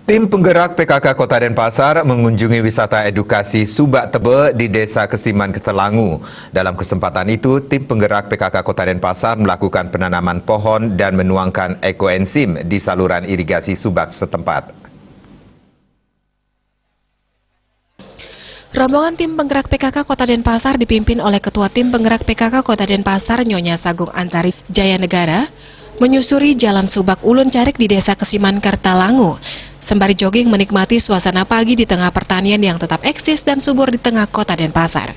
Tim penggerak PKK Kota Denpasar mengunjungi wisata edukasi Subak Tebe di Desa Kesiman Ketelangu. Dalam kesempatan itu, tim penggerak PKK Kota Denpasar melakukan penanaman pohon dan menuangkan ekoenzim di saluran irigasi Subak setempat. Rombongan tim penggerak PKK Kota Denpasar dipimpin oleh Ketua Tim Penggerak PKK Kota Denpasar Nyonya Sagung Antari Jaya Negara menyusuri Jalan Subak Ulun Carik di Desa Kesiman Kertalangu, sembari jogging menikmati suasana pagi di tengah pertanian yang tetap eksis dan subur di tengah Kota Denpasar.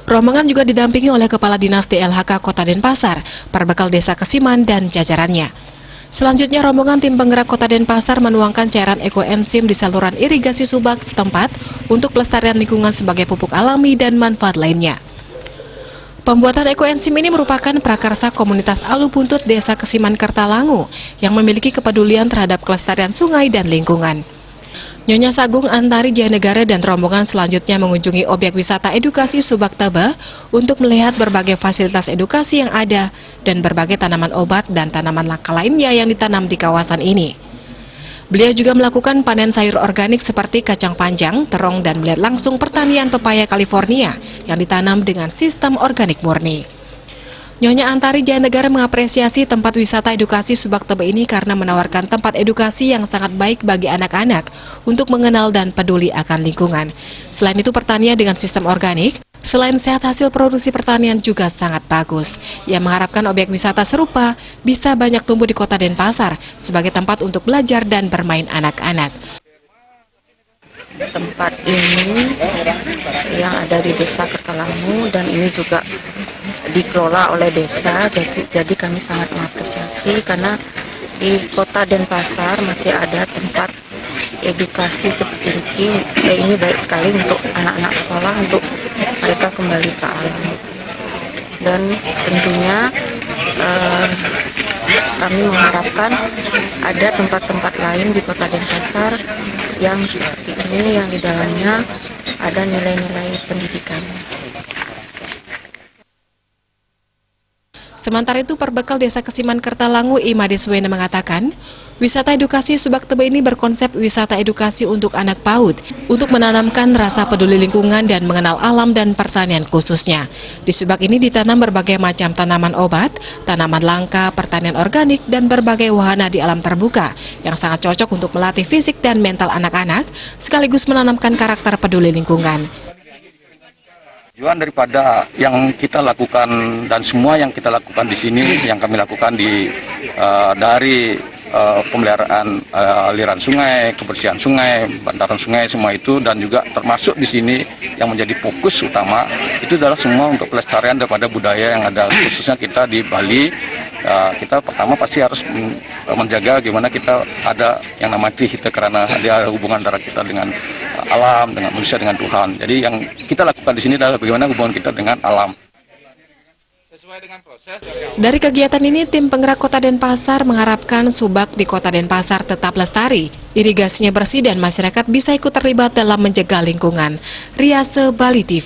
Rombongan juga didampingi oleh Kepala Dinas DLHK Kota Denpasar, Perbekal Desa Kesiman dan jajarannya. Selanjutnya, rombongan tim penggerak Kota Denpasar menuangkan cairan ekoenzim di saluran irigasi Subak setempat untuk pelestarian lingkungan sebagai pupuk alami dan manfaat lainnya. Pembuatan ekoenzim ini merupakan prakarsa komunitas Alu Buntut Desa Kesiman Kertalangu yang memiliki kepedulian terhadap kelestarian sungai dan lingkungan. Nyonya Sagung Antari Jaya Negara dan rombongan selanjutnya mengunjungi objek wisata edukasi Subak Tebe untuk melihat berbagai fasilitas edukasi yang ada dan berbagai tanaman obat dan tanaman langka lainnya yang ditanam di kawasan ini. Beliau juga melakukan panen sayur organik seperti kacang panjang, terong, dan melihat langsung pertanian pepaya California yang ditanam dengan sistem organik murni. Nyonya Antari Jaya Negara mengapresiasi tempat wisata edukasi Subak Tebe ini karena menawarkan tempat edukasi yang sangat baik bagi anak-anak untuk mengenal dan peduli akan lingkungan. Selain itu, pertanian dengan sistem organik, selain sehat, hasil produksi pertanian juga sangat bagus. Ia mengharapkan objek wisata serupa bisa banyak tumbuh di Kota Denpasar sebagai tempat untuk belajar dan bermain anak-anak. Tempat ini yang ada di Desa Kertalangu dan ini juga dikelola oleh desa, jadi kami sangat mengapresiasi karena di Kota Denpasar masih ada tempat edukasi seperti ini baik sekali untuk anak-anak sekolah, untuk mereka kembali ke alam. Dan tentunya kami mengharapkan ada tempat-tempat lain di Kota Denpasar yang seperti ini, yang di dalamnya ada nilai-nilai pendidikan. Sementara itu, Perbekal Desa Kesiman Kertalangu Imadeswena mengatakan, wisata edukasi Subak Tebe ini berkonsep wisata edukasi untuk anak PAUD, untuk menanamkan rasa peduli lingkungan dan mengenal alam dan pertanian khususnya. Di Subak ini ditanam berbagai macam tanaman obat, tanaman langka, pertanian organik, dan berbagai wahana di alam terbuka yang sangat cocok untuk melatih fisik dan mental anak-anak, sekaligus menanamkan karakter peduli lingkungan. Tujuan daripada yang kita lakukan dan semua yang kita lakukan di sini, yang kami lakukan dari pemeliharaan aliran sungai, kebersihan sungai, bantaran sungai, semua itu, dan juga termasuk di sini yang menjadi fokus utama itu adalah semua untuk pelestarian daripada budaya yang ada, khususnya kita di Bali. Kita pertama pasti harus menjaga gimana kita ada yang namanya trihita, karena ada hubungan antara kita dengan alam, dengan manusia, dengan Tuhan. Jadi yang kita lakukan di sini adalah bagaimana hubungan kita dengan alam. Dari kegiatan ini, tim penggerak Kota Denpasar mengharapkan Subak di Kota Denpasar tetap lestari, irigasinya bersih, dan masyarakat bisa ikut terlibat dalam menjaga lingkungan. Riase Bali TV.